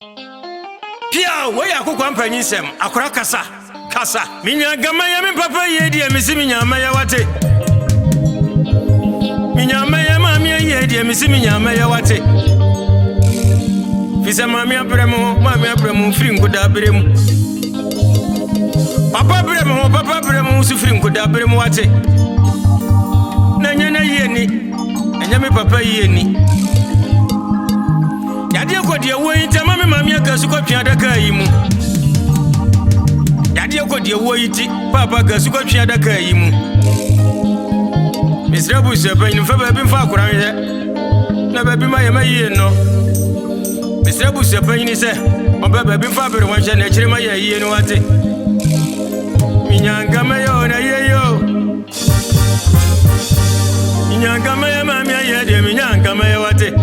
Pia, where you could company sem, Akra Kasa, Minya Gamaya, me papa, ye dear, Missy Minya Maya Wate. Minya Maya, Mamma, ye dear, Missy Minya Maya Wate. Fisa Mamma Bremo, Fring could have been. Papa Bremo, Sufrin could have been Wate. Nanyana Yeni, and Yami Papa Yeni. Yadia kwa dia wo ita mama mamia kasuko piada kaimu. Yadia kwa dia wo iti papa kasuko piada kaimu. Misra bu se pa infa ba bi fa akura ye. Na ba bi ma ye ma ye no. Misra bu se pa ini se oba ba bi fa bere wan hye na kire ma ye ye no ate. Minyanga ma yo na ye yo. Minyanga ma ye mamia ye de minyanga ma ye wate.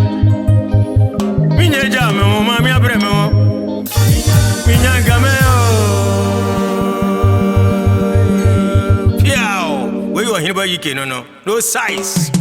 Minya jame mo mami abreme mo minya game o piao we you here by yike no size.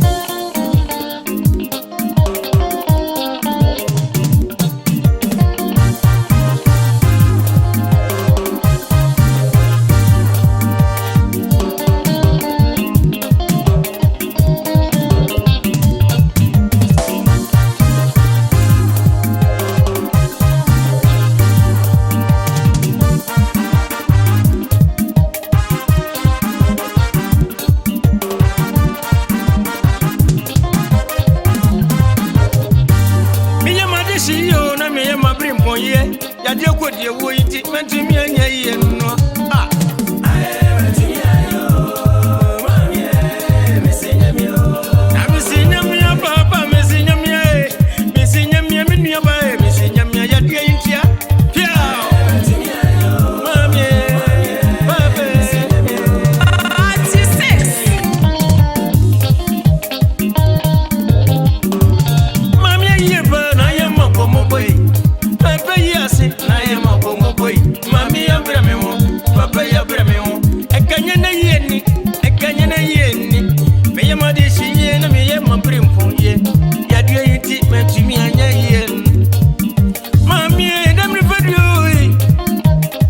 Yadia kwa dia wo iti mentimi anya ye no ah mentimi ayo mami mesinya mi na mesinya mi papa mesinya mi nua ba mesinya mi yadia intia pia mentimi ayo mami papa mesinya mi 86 mami ye ba na ye mako mo boy na ye mabomo boy mami ya brame mo papa ya brame mo ekanya na yeni me ye madi shiye na me ye mabrimpo ye ya dua yiti metumi anya yen mami dem refadio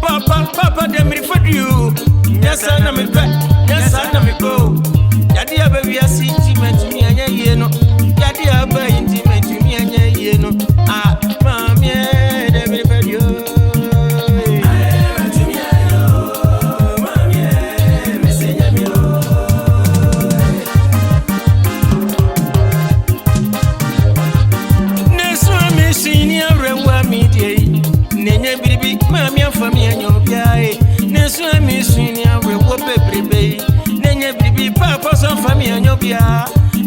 papa dem refadio nyasa na me go ya dia ba wi asiti metumi anya yeno ya dia ba yiti metumi anya yeno ah mami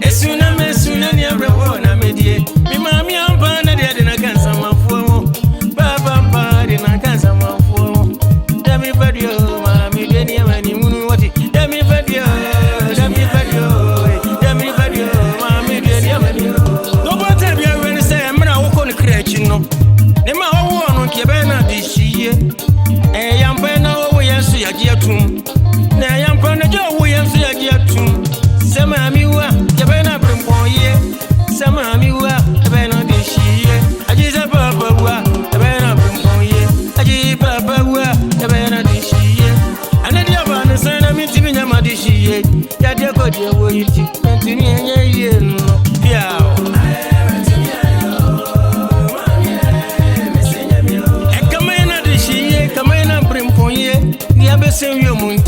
Esuna mesuna ni arewo na medie mi mami ampa na de na kansa mafuo baba ampa de na kansa mafuo dami fadio mami de ni amani munu wati dami fadio mami de ni amani no bota bia we say mra wo ko ne krechi no ne ma wo no ke be na di shiye yampa na wo yesu ya gi atum na yampa na jo wo yesu ya gi atum Sama miwa, jabena brimpoye. Sama miwa, jabena dishiye. Aji za papa wa, jabena brimpoye. Aji papa wa, jabena dishiye. Anadi abana sana miti minyama dishiye. Yadia kodia wo iti, mentini enye ye no. Piao. Kama ina dishiye, kama ina brimpoye. Niabe se yo mungi.